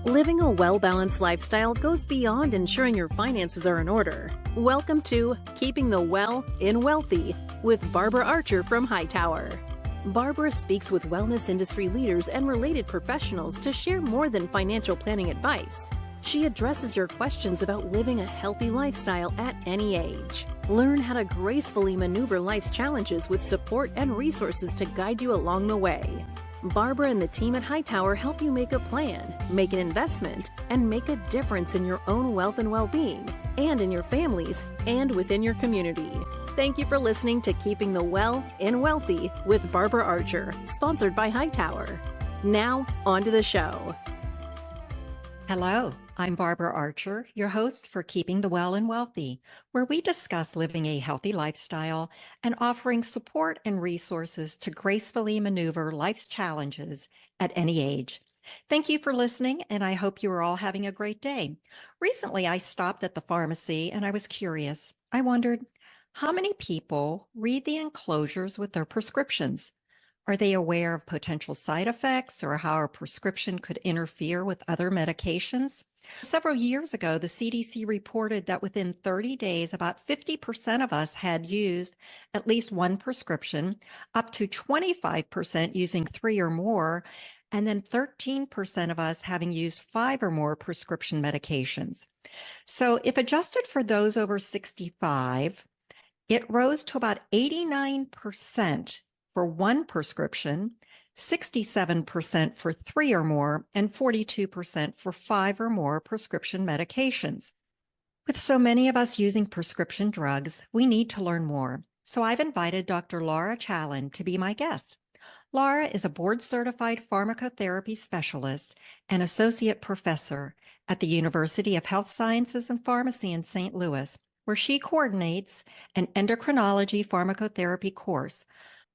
Living a well-balanced lifestyle goes beyond ensuring your finances are in order. Welcome to Keeping the Well in Wealthy with Barbara Archer from Hightower. Barbara speaks with wellness industry leaders and related professionals to share more than financial planning advice. She addresses your questions about living a healthy lifestyle at any age. Learn how to gracefully maneuver life's challenges with support and resources to guide you along the way. Barbara and the team at Hightower help you make a plan, make an investment, and make a difference in your own wealth and well-being, and in your families, and within your community. Thank you for listening to Keeping the Well in Wealthy with Barbara Archer, sponsored by Hightower. Now, on to the show. Hello, I'm Barbara Archer, your host for Keeping the Well and Wealthy, where we discuss living a healthy lifestyle and offering support and resources to gracefully maneuver life's challenges at any age. Thank you for listening, and I hope you are all having a great day. Recently, I stopped at the pharmacy and I was curious. I wondered, how many people read the enclosures with their prescriptions? Are they aware of potential side effects or how a prescription could interfere with other medications? Several years ago, the CDC reported that within 30 days, about 50% of us had used at least one prescription, up to 25% using 3 or more, and then 13% of us having used 5 or more prescription medications. So if adjusted for those over 65, it rose to about 89% for one prescription, 67% for 3 or more, and 42% for 5 or more prescription medications. With so many of us using prescription drugs, we need to learn more. So I've invited Dr. Laura Challen to be my guest. Laura is a board-certified pharmacotherapy specialist and associate professor at the University of Health Sciences and Pharmacy in St. Louis, where she coordinates an endocrinology pharmacotherapy course.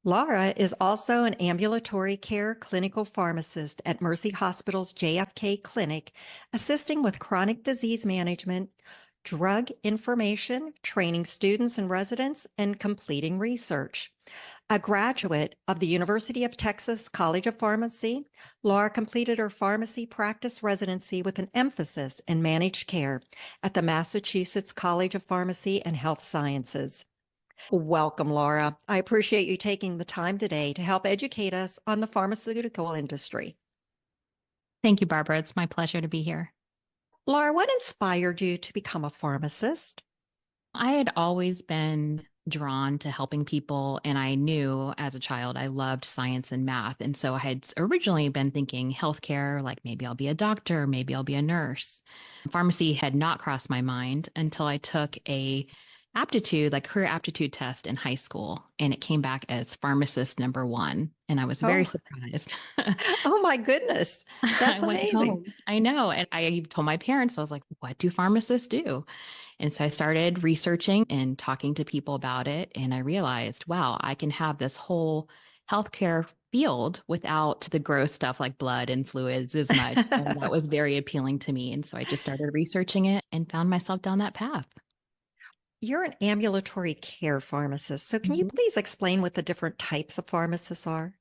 Laura is also an ambulatory care clinical pharmacist at Mercy Hospital's JFK Clinic, assisting with chronic disease management, drug information, training students and residents, and completing research. A graduate of the University of Texas College of Pharmacy, Laura completed her pharmacy practice residency with an emphasis in managed care at the Massachusetts College of Pharmacy and Health Sciences. Welcome, Laura. I appreciate you taking the time today to help educate us on the pharmaceutical industry. Thank you, Barbara. It's my pleasure to be here. Laura, what inspired you to become a pharmacist? I had always been drawn to helping people, and I knew as a child I loved science and math. And so I had originally been thinking healthcare, like maybe I'll be a doctor, maybe I'll be a nurse. Pharmacy had not crossed my mind until I took a career aptitude test in high school, and it came back as pharmacist number 1. And I was very surprised. Oh my goodness. That's amazing. I know. And I told my parents, I was like, what do pharmacists do? And so I started researching and talking to people about it. And I realized, wow, I can have this whole healthcare field without the gross stuff like blood and fluids as much. And that was very appealing to me. And so I just started researching it and found myself down that path. You're an ambulatory care pharmacist. So can you please explain what the different types of pharmacists are?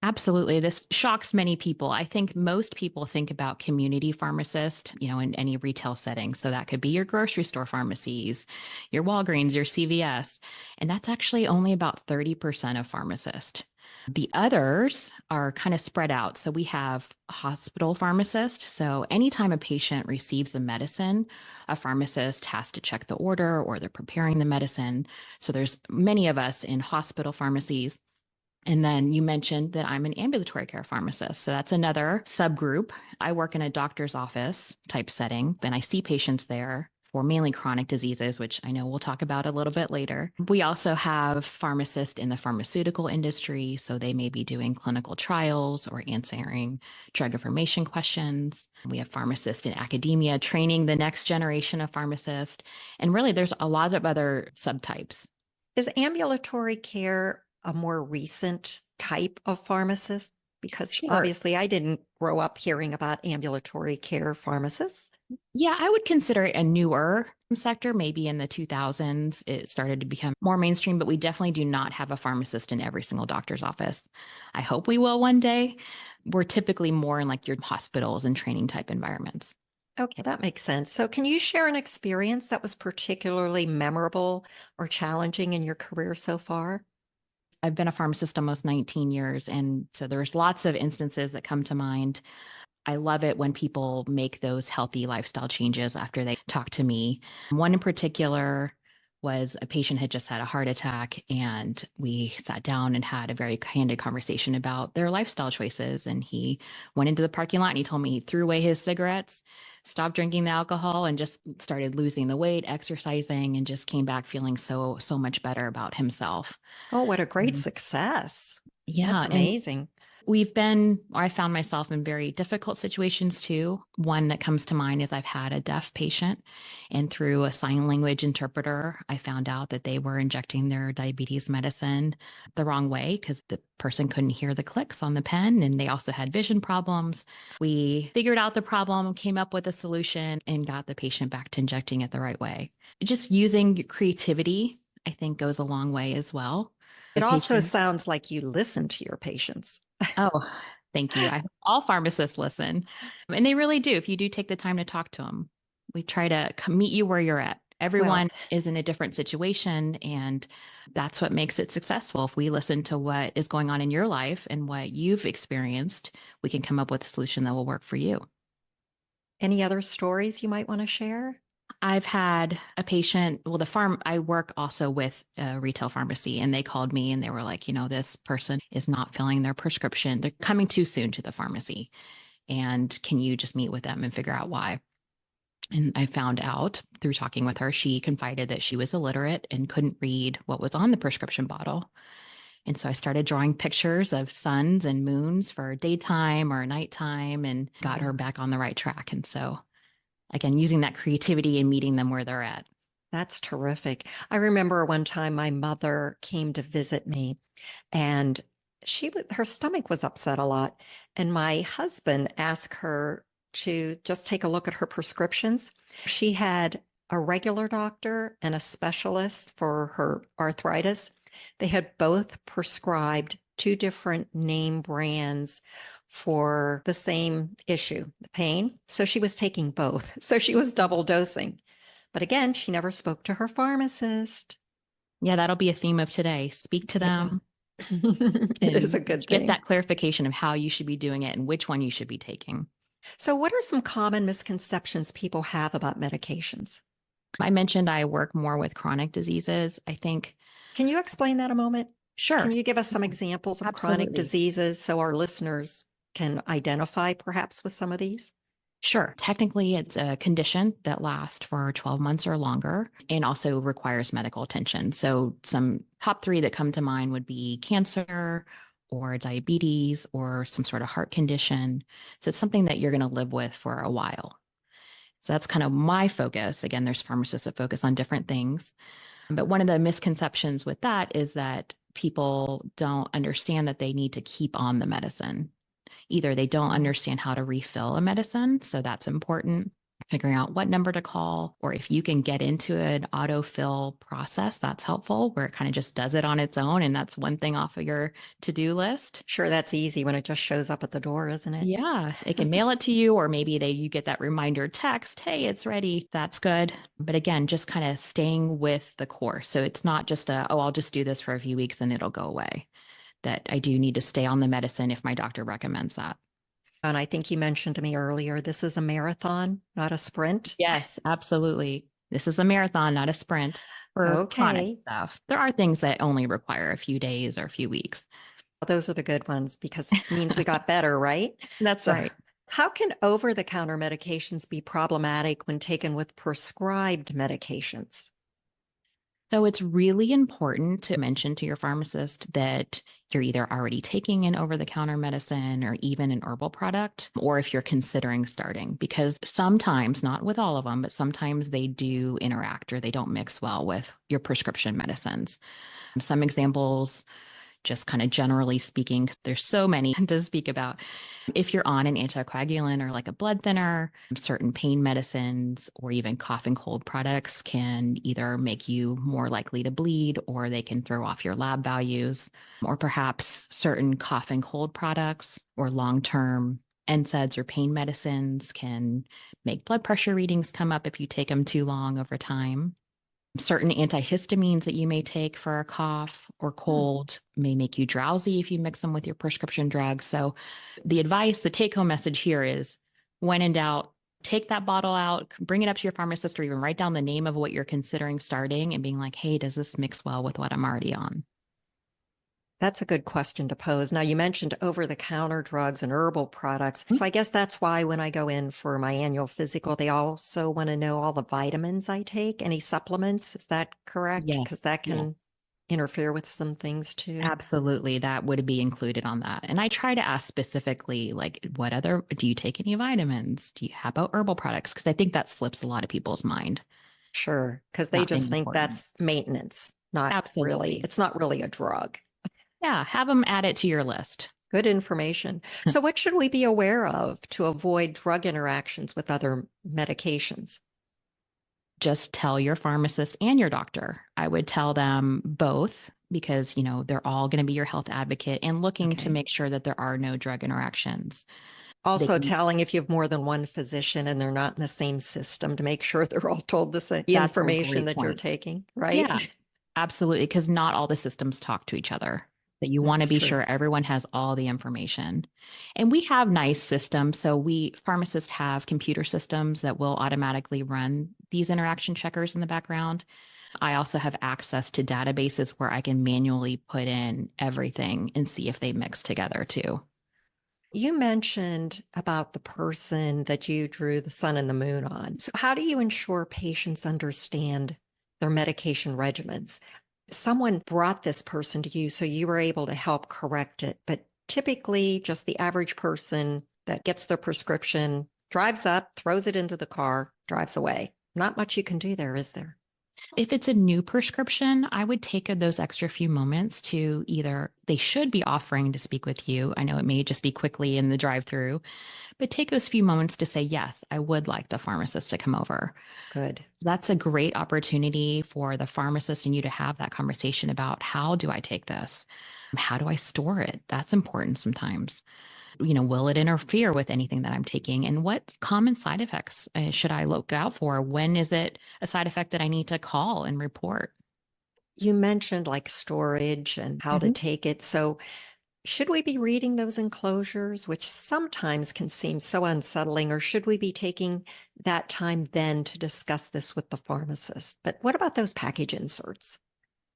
Absolutely. This shocks many people. I think most people think about community pharmacist, in any retail setting. So that could be your grocery store pharmacies, your Walgreens, your CVS. And that's actually only about 30% of pharmacists. The others are kind of spread out. So we have a hospital pharmacist. So anytime a patient receives a medicine, a pharmacist has to check the order or they're preparing the medicine. So there's many of us in hospital pharmacies. And then you mentioned that I'm an ambulatory care pharmacist. So that's another subgroup. I work in a doctor's office type setting, and I see patients there for mainly chronic diseases, which I know we'll talk about a little bit later. We also have pharmacists in the pharmaceutical industry. So they may be doing clinical trials or answering drug information questions. We have pharmacists in academia training the next generation of pharmacists. And really, there's a lot of other subtypes. Is ambulatory care a more recent type of pharmacist? Because obviously I didn't grow up hearing about ambulatory care pharmacists. Yeah, I would consider it a newer sector. Maybe in the 2000s, it started to become more mainstream, but we definitely do not have a pharmacist in every single doctor's office. I hope we will one day, We're typically more in like your hospitals and training type environments. Okay, that makes sense. So, can you share an experience that was particularly memorable or challenging in your career so far? I've been a pharmacist almost 19 years. And so there's lots of instances that come to mind. I love it when people make those healthy lifestyle changes after they talk to me. One in particular was a patient had just had a heart attack, and we sat down and had a very candid conversation about their lifestyle choices. And he went into the parking lot and he told me he threw away his cigarettes, stopped drinking the alcohol, and just started losing the weight, exercising, and just came back feeling so much better about himself. Oh, what a great Mhm. success. That's Yeah. And amazing. I found myself in very difficult situations too. One that comes to mind is I've had a deaf patient, and through a sign language interpreter, I found out that they were injecting their diabetes medicine the wrong way because the person couldn't hear the clicks on the pen, and they also had vision problems. We figured out the problem, came up with a solution, and got the patient back to injecting it the right way. Just using creativity, I think, goes a long way as well. It The also patient. sounds like you listen to your patients. Oh, thank you. All pharmacists listen, and they really do. If you do take the time to talk to them, we try to meet you where you're at. Well, Everyone is in a different situation, and that's what makes it successful. If we listen to what is going on in your life and what you've experienced, we can come up with a solution that will work for you. any other stories you might want to share? I've had a patient, well, I work also with a retail pharmacy, and they called me and they were like, this person is not filling their prescription. They're coming too soon to the pharmacy. And can you just meet with them and figure out why? And I found out through talking with her, she confided that she was illiterate and couldn't read what was on the prescription bottle. And so I started drawing pictures of suns and moons for daytime or nighttime and got her back on the right track. And so, again, using that creativity and meeting them where they're at. That's terrific. I remember one time my mother came to visit me and her stomach was upset a lot. And my husband asked her to just take a look at her prescriptions. She had a regular doctor and a specialist for her arthritis. They had both prescribed two different name brands for the same issue, the pain. So she was taking both. So she was double dosing. But again, she never spoke to her pharmacist. Yeah, that'll be a theme of today. Speak to Yeah. them It is a and good get thing. that clarification of how you should be doing it and which one you should be taking. So, what are some common misconceptions people have about medications? I mentioned I work more with chronic diseases. I think, Can you explain that a moment? Can sure, you give us some examples of chronic absolutely. diseases so our listeners can identify perhaps with some of these? Sure. Technically, it's a condition that lasts for 12 months or longer and also requires medical attention. So, some top three that come to mind would be cancer or diabetes or some sort of heart condition. So, it's something that you're going to live with for a while. So, that's kind of my focus. Again, there's pharmacists that focus on different things. But one of the misconceptions with that is that people don't understand that they need to keep on the medicine. Either they don't understand how to refill a medicine, so that's important. Figuring out what number to call, or if you can get into an autofill process, that's helpful, where it kind of just does it on its own. And that's one thing off of your to do list. Sure, that's easy when it just shows up at the door, isn't it? Yeah, it can mail it to you, or maybe you get that reminder text, hey, it's ready. That's good. But again, just kind of staying with the course. So it's not just I'll just do this for a few weeks and it'll go away. That I do need to stay on the medicine if my doctor recommends that. And I think you mentioned to me earlier, this is a marathon, not a sprint. Yes, absolutely. This is a marathon, not a sprint for chronic Okay. stuff. There are things that only require a few days or a few weeks. Those are the good ones because it means we got better, right? That's So, right. how can over the counter medications be problematic when taken with prescribed medications? So it's really important to mention to your pharmacist that you're either already taking an over the counter medicine or even an herbal product, or if you're considering starting, because sometimes, not with all of them, but sometimes they do interact or they don't mix well with your prescription medicines. Some examples, just kind of generally speaking, 'cause there's so many to speak about. If you're on an anticoagulant or like a blood thinner, certain pain medicines or even cough and cold products can either make you more likely to bleed or they can throw off your lab values. Or perhaps certain cough and cold products or long-term NSAIDs or pain medicines can make blood pressure readings come up if you take them too long over time. Certain antihistamines that you may take for a cough or cold may make you drowsy if you mix them with your prescription drugs. So, the advice, the take home message here is when in doubt, take that bottle out, bring it up to your pharmacist, or even write down the name of what you're considering starting and being like, hey, does this mix well with what I'm already on? That's a good question to pose. Now, you mentioned over-the-counter drugs and herbal products. So I guess that's why when I go in for my annual physical, they also want to know all the vitamins I take, any supplements. Is that correct? Because Yes. that can interfere with some things too. Absolutely. That would be included on that. And I try to ask specifically, like, what other, do you take any vitamins? Do you have about herbal products? Because I think that slips a lot of people's mind Sure, because they about being just think important. that's maintenance, not really, Absolutely. it's not really a drug. Yeah. Have them add it to your list. Good information. So what should we be aware of to avoid drug interactions with other medications? Just tell your pharmacist and your doctor. I would tell them both because, they're all going to be your health advocate and looking to Okay. make sure that there are no drug interactions. They Also can, telling if you have more than one physician and they're not in the same system to make sure they're all told the same that's a information great that you're point. taking, right? Yeah, absolutely. Because not all the systems talk to each other. But you want to That's be true. sure everyone has all the information. And we have nice systems. So we pharmacists have computer systems that will automatically run these interaction checkers in the background. I also have access to databases where I can manually put in everything and see if they mix together too. You mentioned about the person that you drew the sun and the moon on. So how do you ensure patients understand their medication regimens? Someone brought this person to you, so you were able to help correct it. But typically, just the average person that gets their prescription drives up, throws it into the car, drives away. Not much you can do there, is there? If it's a new prescription, I would take those extra few moments to either, they should be offering to speak with you. I know it may just be quickly in the drive through, but take those few moments to say, yes, I would like the pharmacist to come over. Good. That's a great opportunity for the pharmacist and you to have that conversation about how do I take this? How do I store it? That's important sometimes. Will it interfere with anything that I'm taking? And what common side effects should I look out for? When is it a side effect that I need to call and report? You mentioned like storage and how to Mhm. take it. So should we be reading those enclosures, which sometimes can seem so unsettling, or should we be taking that time then to discuss this with the pharmacist? But what about those package inserts?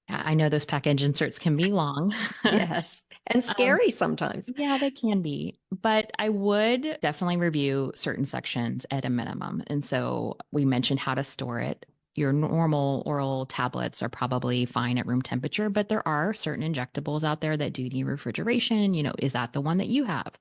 I know those package inserts can be long. Yes, and Um, scary sometimes. yeah, they can be, but I would definitely review certain sections at a minimum. And so we mentioned how to store it. Your normal oral tablets are probably fine at room temperature, but there are certain injectables out there that do need refrigeration. Is that the one that you have?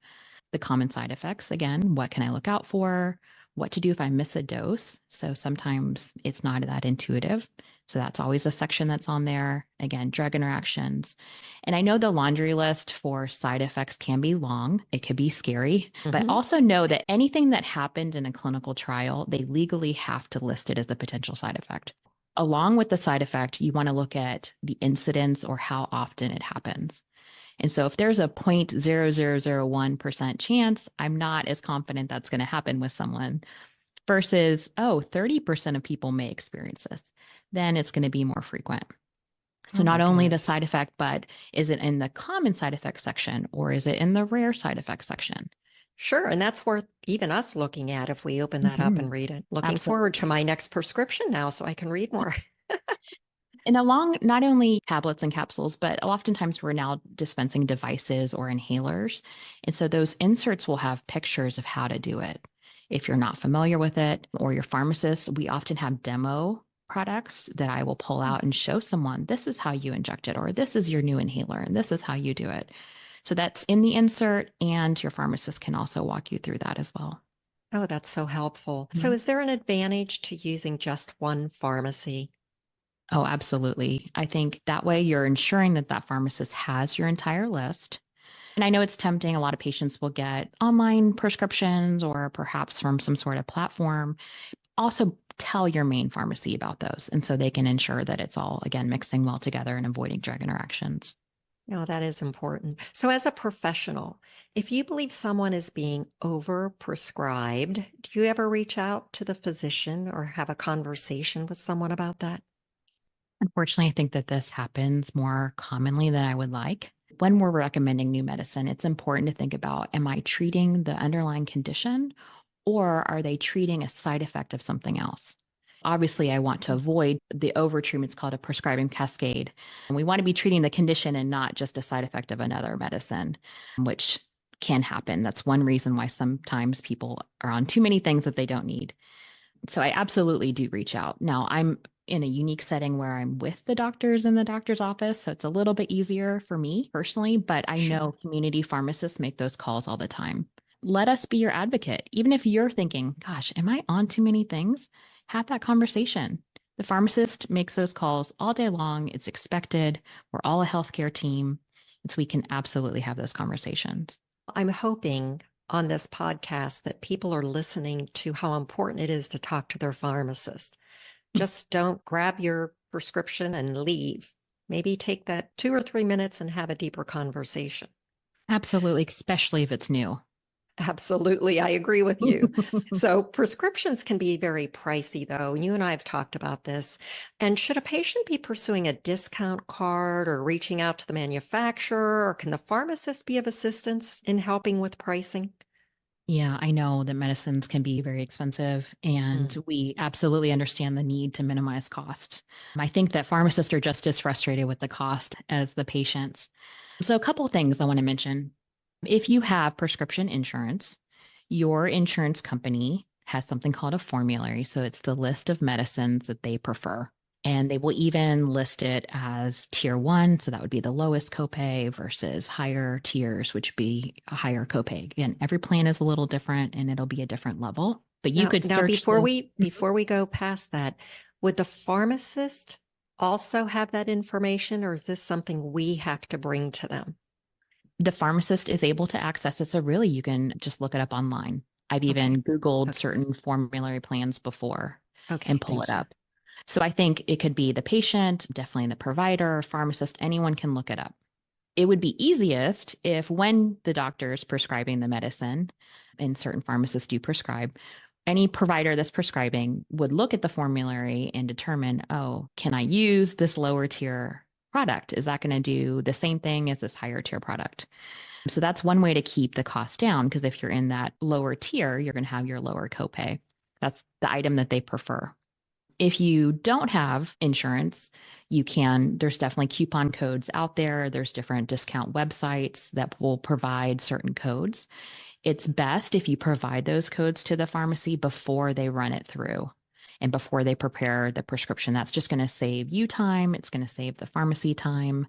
The common side effects, again, what can I look out for? What to do if I miss a dose? So sometimes it's not that intuitive. So that's always a section that's on there. Again, drug interactions. And I know the laundry list for side effects can be long. It could be scary, but Mhm. also know that anything that happened in a clinical trial, they legally have to list it as a potential side effect. Along with the side effect, you want to look at the incidence or how often it happens. And so if there's a 0.0001% chance, I'm not as confident that's going to happen with someone versus, 30% of people may experience this, then it's going to be more frequent. So Oh my not only the goodness. side effect, but is it in the common side effect section or is it in the rare side effect section? Sure. And that's worth even us looking at if we open that up Mhm. and read it. Looking forward to Absolutely. my next prescription now so I can read more. And along not only tablets and capsules, but oftentimes we're now dispensing devices or inhalers. And so those inserts will have pictures of how to do it. If you're not familiar with it or your pharmacist, we often have demo products that I will pull out and show someone this is how you inject it, or this is your new inhaler, and this is how you do it. So that's in the insert, and your pharmacist can also walk you through that as well. Oh, that's so helpful. So Mhm. is there an advantage to using just one pharmacy? Oh, absolutely. I think that way you're ensuring that that pharmacist has your entire list. And I know it's tempting. A lot of patients will get online prescriptions or perhaps from some sort of platform. Also, tell your main pharmacy about those. And so they can ensure that it's all, again, mixing well together and avoiding drug interactions. No, that is important. So, as a professional, if you believe someone is being overprescribed, do you ever reach out to the physician or have a conversation with someone about that? Unfortunately, I think that this happens more commonly than I would like. When we're recommending new medicine, it's important to think about, am I treating the underlying condition or are they treating a side effect of something else? Obviously, I want to avoid the overtreatment. It's called a prescribing cascade. And we want to be treating the condition and not just a side effect of another medicine, which can happen. That's one reason why sometimes people are on too many things that they don't need. So I absolutely do reach out. Now, I'm in a unique setting where I'm with the doctors in the doctor's office. So it's a little bit easier for me personally, but I know Sure. community pharmacists make those calls all the time. Let us be your advocate. Even if you're thinking, gosh, am I on too many things? Have that conversation. The pharmacist makes those calls all day long. It's expected. We're all a healthcare team. And so we can absolutely have those conversations. I'm hoping on this podcast that people are listening to how important it is to talk to their pharmacist. Just don't grab your prescription and leave. Maybe take that 2 or 3 minutes and have a deeper conversation. Absolutely, especially if it's new. Absolutely. I agree with you. So, prescriptions can be very pricey, though. You and I have talked about this. And should a patient be pursuing a discount card or reaching out to the manufacturer, or can the pharmacist be of assistance in helping with pricing? Yeah, I know that medicines can be very expensive, and Mm. we absolutely understand the need to minimize cost. I think that pharmacists are just as frustrated with the cost as the patients. So, a couple of things I want to mention. If you have prescription insurance, your insurance company has something called a formulary. So, it's the list of medicines that they prefer. And they will even list it as tier one. So that would be the lowest copay versus higher tiers, which would be a higher copay. Again, every plan is a little different and it'll be a different level. But you could Now, search before the we go past that, would the pharmacist also have that information, or is this something we have to bring to them? the pharmacist is able to access it. So really you can just look it up online. I've Okay. even Googled Okay. certain formulary plans before and Okay. pull it Thank you. up. So I think it could be the patient, definitely the provider, pharmacist, anyone can look it up. It would be easiest if when the doctor is prescribing the medicine, and certain pharmacists do prescribe, any provider that's prescribing would look at the formulary and determine, oh, can I use this lower tier product? Is that going to do the same thing as this higher tier product? So that's one way to keep the cost down because if you're in that lower tier, you're going to have your lower copay. That's the item that they prefer. If you don't have insurance, there's definitely coupon codes out there. There's different discount websites that will provide certain codes. It's best if you provide those codes to the pharmacy before they run it through and before they prepare the prescription. That's just going to save you time. It's going to save the pharmacy time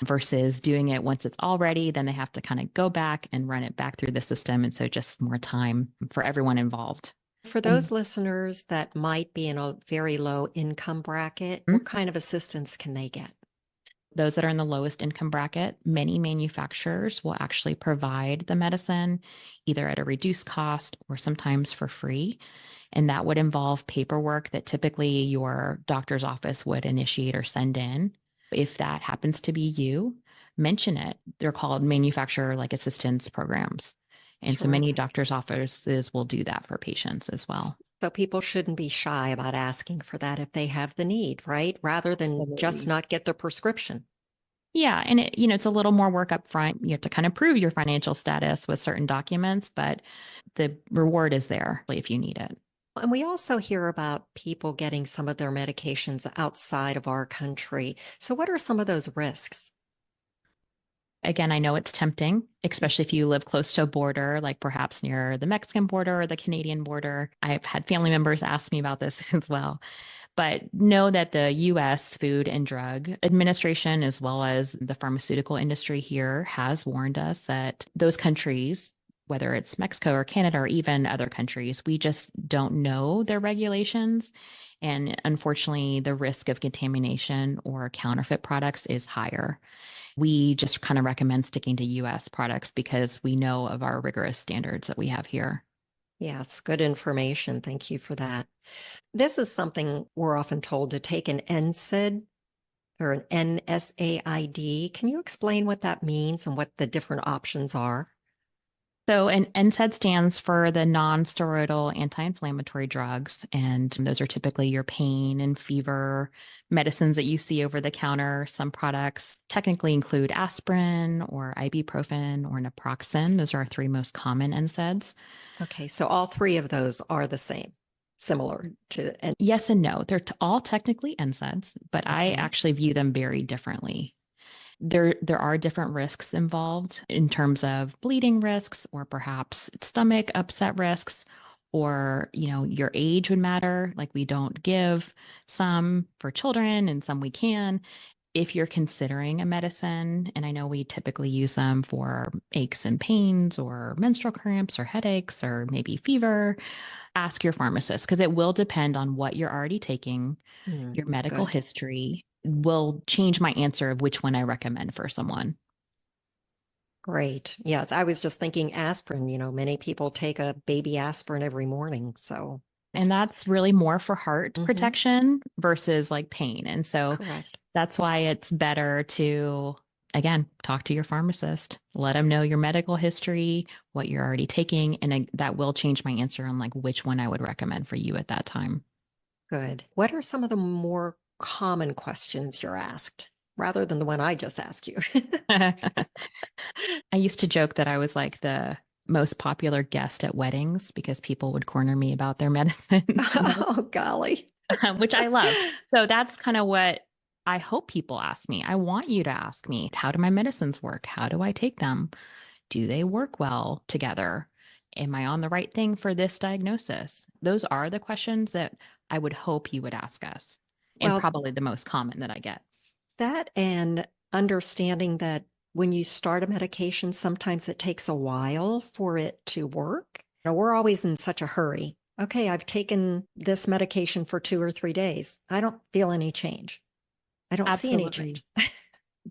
versus doing it once it's all ready. Then they have to kind of go back and run it back through the system. And so just more time for everyone involved. For And those listeners that might be in a very low income bracket, what kind of assistance can they get? those that are in the lowest income bracket, many manufacturers will actually provide the medicine either at a reduced cost or sometimes for free. And that would involve paperwork that typically your doctor's office would initiate or send in. If that happens to be you, mention it. They're called manufacturer like assistance programs. And so many Terrific. doctors' offices will do that for patients as well. So people shouldn't be shy about asking for that if they have the need, right? Rather than just Absolutely. not get their prescription. Yeah, and it's a little more work up front. You have to kind of prove your financial status with certain documents, but the reward is there if you need it. And we also hear about people getting some of their medications outside of our country. So, what are some of those risks? Again, I know it's tempting, especially if you live close to a border, like perhaps near the Mexican border or the Canadian border. I've had family members ask me about this as well. But know that the US Food and Drug Administration, as well as the pharmaceutical industry here, has warned us that those countries, whether it's Mexico or Canada or even other countries, we just don't know their regulations. And unfortunately, the risk of contamination or counterfeit products is higher. We just kind of recommend sticking to US products because we know of our rigorous standards that we have here. Yeah, it's good information. Thank you for that. This is something we're often told to take an NSAID or an NSAID. Can you explain what that means and what the different options are? So, an NSAID stands for the non-steroidal anti-inflammatory drugs, and those are typically your pain and fever medicines that you see over the counter. Some products technically include aspirin or ibuprofen or naproxen. Those are our three most common NSAIDs. Okay, so all three of those are the same, similar to, and Yes and no. They're all technically NSAIDs, but I okay, actually view them very differently. There are different risks involved in terms of bleeding risks or perhaps stomach upset risks, or your age would matter. Like, we don't give some for children and some we can. If you're considering a medicine, and I know we typically use them for aches and pains or menstrual cramps or headaches or maybe fever, ask your pharmacist because it will depend on what you're already taking. mm, Your medical good. history will change my answer of which one I recommend for someone. Great. Yes, I was just thinking aspirin. Many people take a baby aspirin every morning. So, And that's really more for heart mhm, protection versus like pain. And so correct. that's why it's better to, again, talk to your pharmacist, let them know your medical history, what you're already taking. And that will change my answer on like which one I would recommend for you at that time. Good. What are some of the more common questions you're asked rather than the one I just asked you? I used to joke that I was like the most popular guest at weddings because people would corner me about their medicines, Oh, golly. which I love. So that's kind of what I hope people ask me. I want you to ask me, how do my medicines work? How do I take them? Do they work well together? Am I on the right thing for this diagnosis? Those are the questions that I would hope you would ask us, and Well, probably the most common that I get. that and understanding that when you start a medication, sometimes it takes a while for it to work. We're always in such a hurry. Okay, I've taken this medication for 2 or 3 days. I don't feel any change. I don't see any change. Absolutely.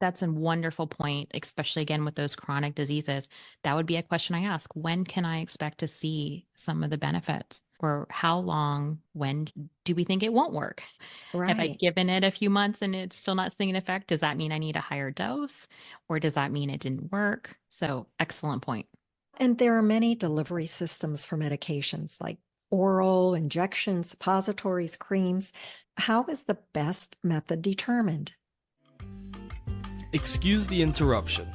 That's a wonderful point, especially again with those chronic diseases. That would be a question I ask. When can I expect to see some of the benefits? Or how long, when do we think it won't work? Have I Right. given it a few months and it's still not seeing an effect? Does that mean I need a higher dose? Or does that mean it didn't work? So, excellent point. And there are many delivery systems for medications like oral, injections, suppositories, creams. How is the best method determined? Excuse the interruption.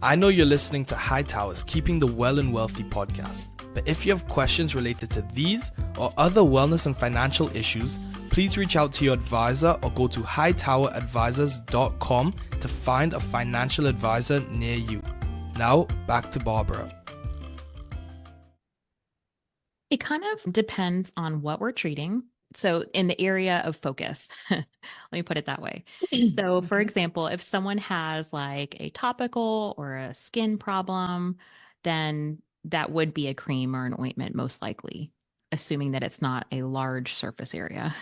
I know you're listening to Hightower's Keeping the Well and Wealthy podcast, but if you have questions related to these or other wellness and financial issues, please reach out to your advisor or go to hightoweradvisors.com to find a financial advisor near you. Now, back to Barbara. It kind of depends on what we're treating. So, in the area of focus, let me put it that way. So, for Okay. example, if someone has like a topical or a skin problem, then that would be a cream or an ointment, most likely, assuming that it's not a large surface area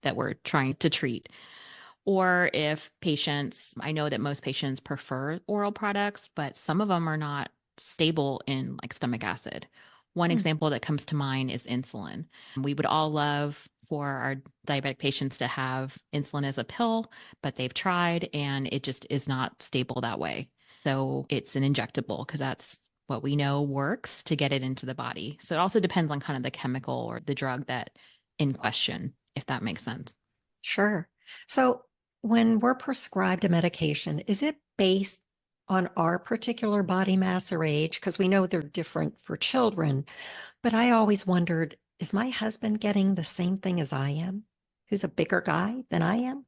that we're trying to treat. Or if patients, I know that most patients prefer oral products, but some of them are not stable in like stomach acid. One Hmm. example that comes to mind is insulin. We would all love for our diabetic patients to have insulin as a pill, but they've tried and it just is not stable that way. So it's an injectable because that's what we know works to get it into the body. So it also depends on kind of the chemical or the drug that in question, if that makes sense. Sure. So when we're prescribed a medication, is it based on our particular body mass or age? Because we know they're different for children. But I always wondered, is my husband getting the same thing as I am? Who's a bigger guy than I am?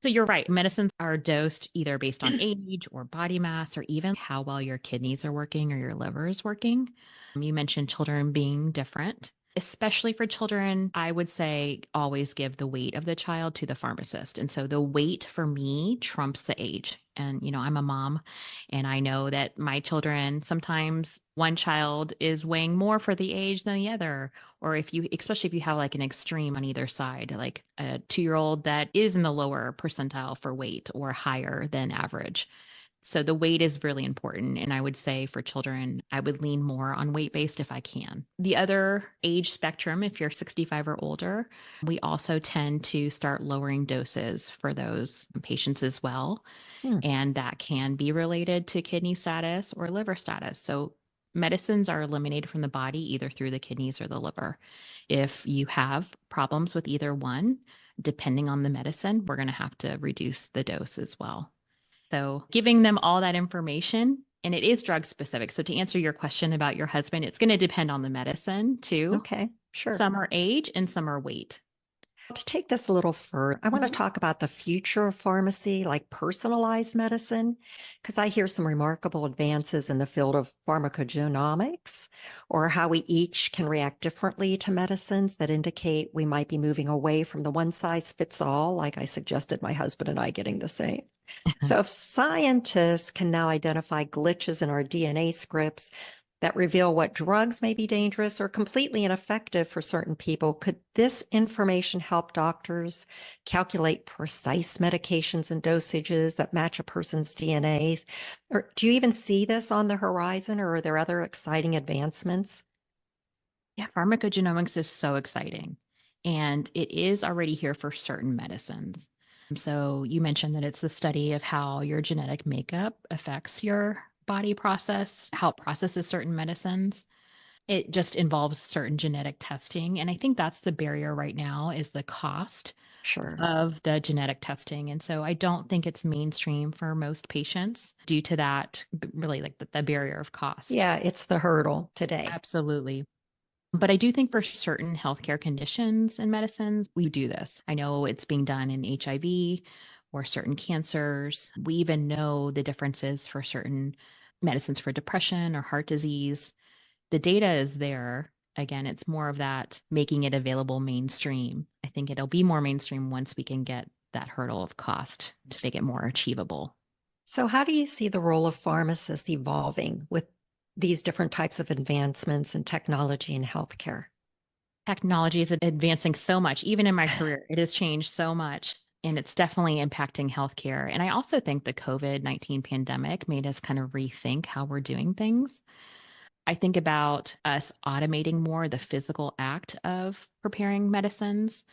So you're right. Medicines are dosed either based on age or body mass or even how well your kidneys are working or your liver is working. You mentioned children being different. Especially for children, I would say always give the weight of the child to the pharmacist. And so the weight for me trumps the age. And, I'm a mom and I know that my children, sometimes one child is weighing more for the age than the other. Or especially if you have like an extreme on either side, like a 2-year-old that is in the lower percentile for weight or higher than average. So the weight is really important. And I would say for children, I would lean more on weight based if I can. The other age spectrum, if you're 65 or older, we also tend to start lowering doses for those patients as well. Hmm. And that can be related to kidney status or liver status. So medicines are eliminated from the body either through the kidneys or the liver. If you have problems with either one, depending on the medicine, we're going to have to reduce the dose as well. So giving them all that information, and it is drug specific. So to answer your question about your husband, it's going to depend on the medicine too. Okay, sure. Some are age and some are weight. To take this a little further, I want to talk about the future of pharmacy, like personalized medicine, because I hear some remarkable advances in the field of pharmacogenomics, or how we each can react differently to medicines that indicate we might be moving away from the one size fits all, like I suggested my husband and I getting the same. So if scientists can now identify glitches in our DNA scripts that reveal what drugs may be dangerous or completely ineffective for certain people, could this information help doctors calculate precise medications and dosages that match a person's DNA? Or do you even see this on the horizon, or are there other exciting advancements? Yeah, pharmacogenomics is so exciting. And it is already here for certain medicines. So you mentioned that it's the study of how your genetic makeup affects your body process, how it processes certain medicines. It just involves certain genetic testing. And I think that's the barrier right now is the cost Sure. of the genetic testing. And so I don't think it's mainstream for most patients due to that, really like the barrier of cost. Yeah, it's the hurdle today. Absolutely. But I do think for certain healthcare conditions and medicines, we do this. I know it's being done in HIV or certain cancers. We even know the differences for certain medicines for depression or heart disease. The data is there. Again, it's more of that making it available mainstream. I think it'll be more mainstream once we can get that hurdle of cost to make it more achievable. So how do you see the role of pharmacists evolving with these different types of advancements in technology in healthcare? Technology is advancing so much. Even in my career, it has changed so much. And it's definitely impacting healthcare. And I also think the COVID-19 pandemic made us kind of rethink how we're doing things. I think about us automating more the physical act of preparing medicines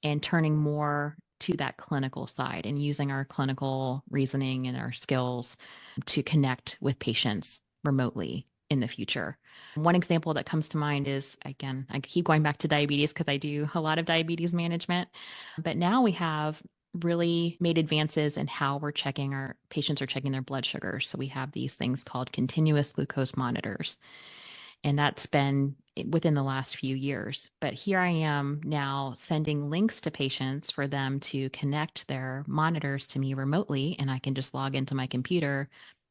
and turning more to that clinical side and using our clinical reasoning and our skills to connect with patients remotely in the future. One example that comes to mind is, again, I keep going back to diabetes because I do a lot of diabetes management, but now we have really made advances in how we're checking our patients are checking their blood sugar. So we have these things called continuous glucose monitors. And that's been within the last few years. But here I am now sending links to patients for them to connect their monitors to me remotely. And I can just log into my computer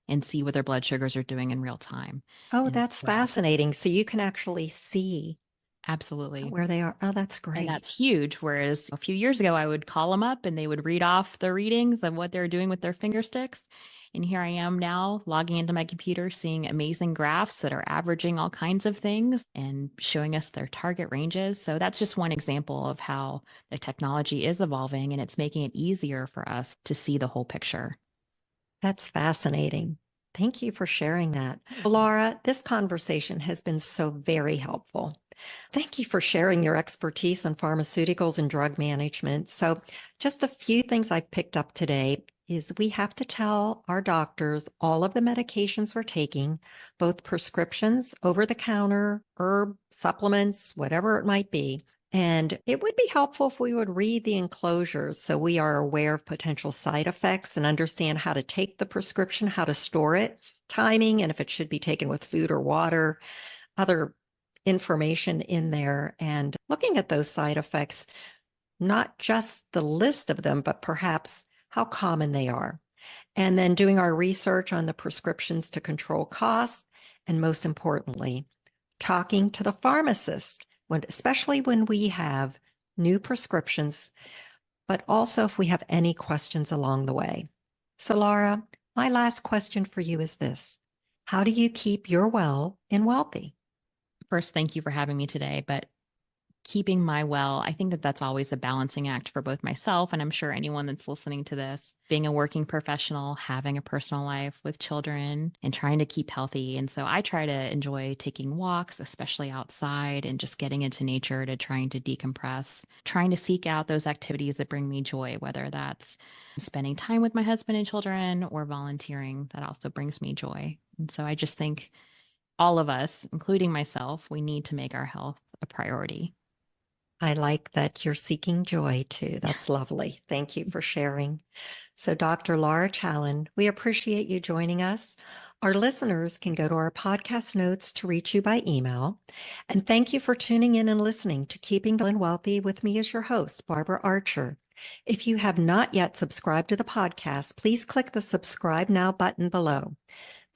and see what their blood sugars are doing in real time. Oh, And that's fascinating. So you can actually see absolutely. where they are. Oh, that's great. And that's huge. Whereas a few years ago, I would call them up and they would read off the readings of what they're doing with their finger sticks. And here I am now logging into my computer, seeing amazing graphs that are averaging all kinds of things and showing us their target ranges. So that's just one example of how the technology is evolving and it's making it easier for us to see the whole picture. That's fascinating. Thank you for sharing that. Laura, this conversation has been so very helpful. Thank you for sharing your expertise on pharmaceuticals and drug management. So, just a few things I've picked up today is we have to tell our doctors all of the medications we're taking, both prescriptions, over the counter, herb, supplements, whatever it might be. And it would be helpful if we would read the enclosures so we are aware of potential side effects and understand how to take the prescription, how to store it, timing, and if it should be taken with food or water, other information in there, and looking at those side effects, not just the list of them, but perhaps how common they are. And then doing our research on the prescriptions to control costs. And most importantly, talking to the pharmacist especially when we have new prescriptions, but also if we have any questions along the way. So Laura, my last question for you is this: how do you keep your well and wealthy? First, thank you for having me today. But keeping my well, I think that that's always a balancing act for both myself and I'm sure anyone that's listening to this, being a working professional, having a personal life with children and trying to keep healthy. And so I try to enjoy taking walks, especially outside, and just getting into nature to trying to decompress, trying to seek out those activities that bring me joy, whether that's spending time with my husband and children or volunteering. That also brings me joy. And so I just think all of us, including myself, we need to make our health a priority. I like that you're seeking joy too. That's lovely. Thank you for sharing. So, Dr. Laura Challen, we appreciate you joining us. Our listeners can go to our podcast notes to reach you by email. And thank you for tuning in and listening to Keeping the Well and Wealthy with me as your host, Barbara Archer. If you have not yet subscribed to the podcast, please click the subscribe now button below.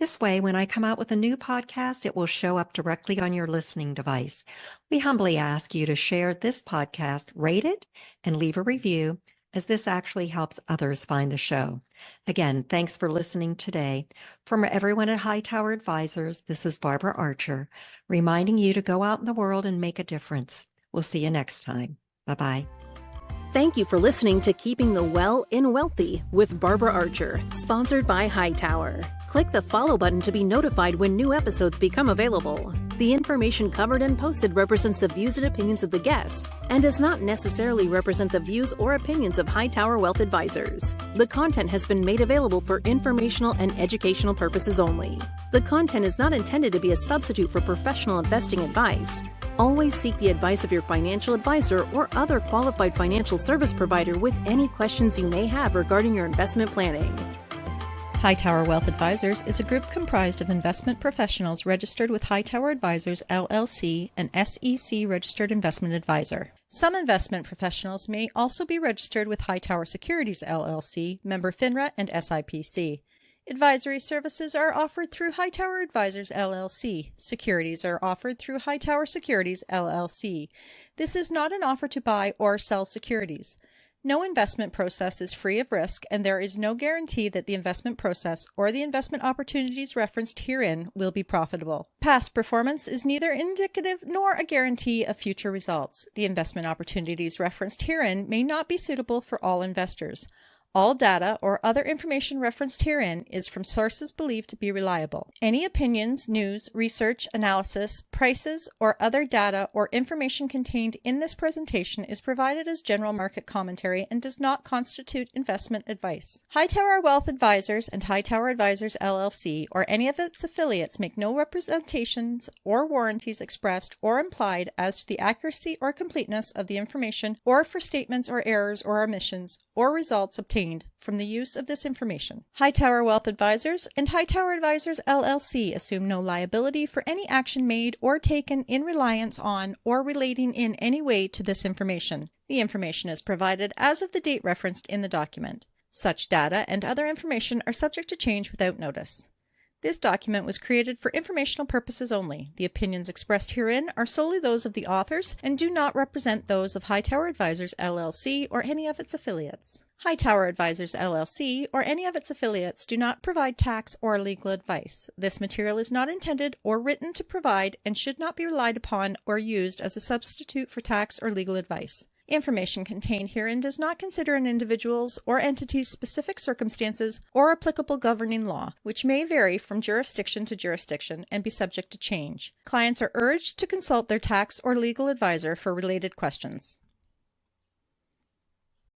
This way, when I come out with a new podcast, it will show up directly on your listening device. We humbly ask you to share this podcast, rate it, and leave a review, as this actually helps others find the show. Again, thanks for listening today. From everyone at Hightower Advisors, this is Barbara Archer, reminding you to go out in the world and make a difference. We'll see you next time. Bye-bye. Thank you for listening to Keeping the Well in Wealthy with Barbara Archer, sponsored by Hightower. Click the follow button to be notified when new episodes become available. The information covered and posted represents the views and opinions of the guest and does not necessarily represent the views or opinions of Hightower Wealth Advisors. The content has been made available for informational and educational purposes only. The content is not intended to be a substitute for professional investing advice. Always seek the advice of your financial advisor or other qualified financial service provider with any questions you may have regarding your investment planning. Hightower Wealth Advisors is a group comprised of investment professionals registered with Hightower Advisors, LLC, an SEC registered investment advisor. Some investment professionals may also be registered with Hightower Securities, LLC, member FINRA and SIPC. Advisory services are offered through Hightower Advisors, LLC. Securities are offered through Hightower Securities, LLC. This is not an offer to buy or sell securities. No investment process is free of risk, and there is no guarantee that the investment process or the investment opportunities referenced herein will be profitable. Past performance is neither indicative nor a guarantee of future results. The investment opportunities referenced herein may not be suitable for all investors. All data or other information referenced herein is from sources believed to be reliable. Any opinions, news, research, analysis, prices, or other data or information contained in this presentation is provided as general market commentary and does not constitute investment advice. Hightower Wealth Advisors and Hightower Advisors LLC or any of its affiliates make no representations or warranties expressed or implied as to the accuracy or completeness of the information or for statements or errors or omissions or results obtained from the use of this information. Hightower Wealth Advisors and Hightower Advisors LLC assume no liability for any action made or taken in reliance on or relating in any way to this information. The information is provided as of the date referenced in the document. Such data and other information are subject to change without notice. This document was created for informational purposes only. The opinions expressed herein are solely those of the authors and do not represent those of Hightower Advisors LLC or any of its affiliates. Hightower Advisors LLC or any of its affiliates do not provide tax or legal advice. This material is not intended or written to provide and should not be relied upon or used as a substitute for tax or legal advice. Information contained herein does not consider an individual's or entity's specific circumstances or applicable governing law, which may vary from jurisdiction to jurisdiction and be subject to change. Clients are urged to consult their tax or legal advisor for related questions.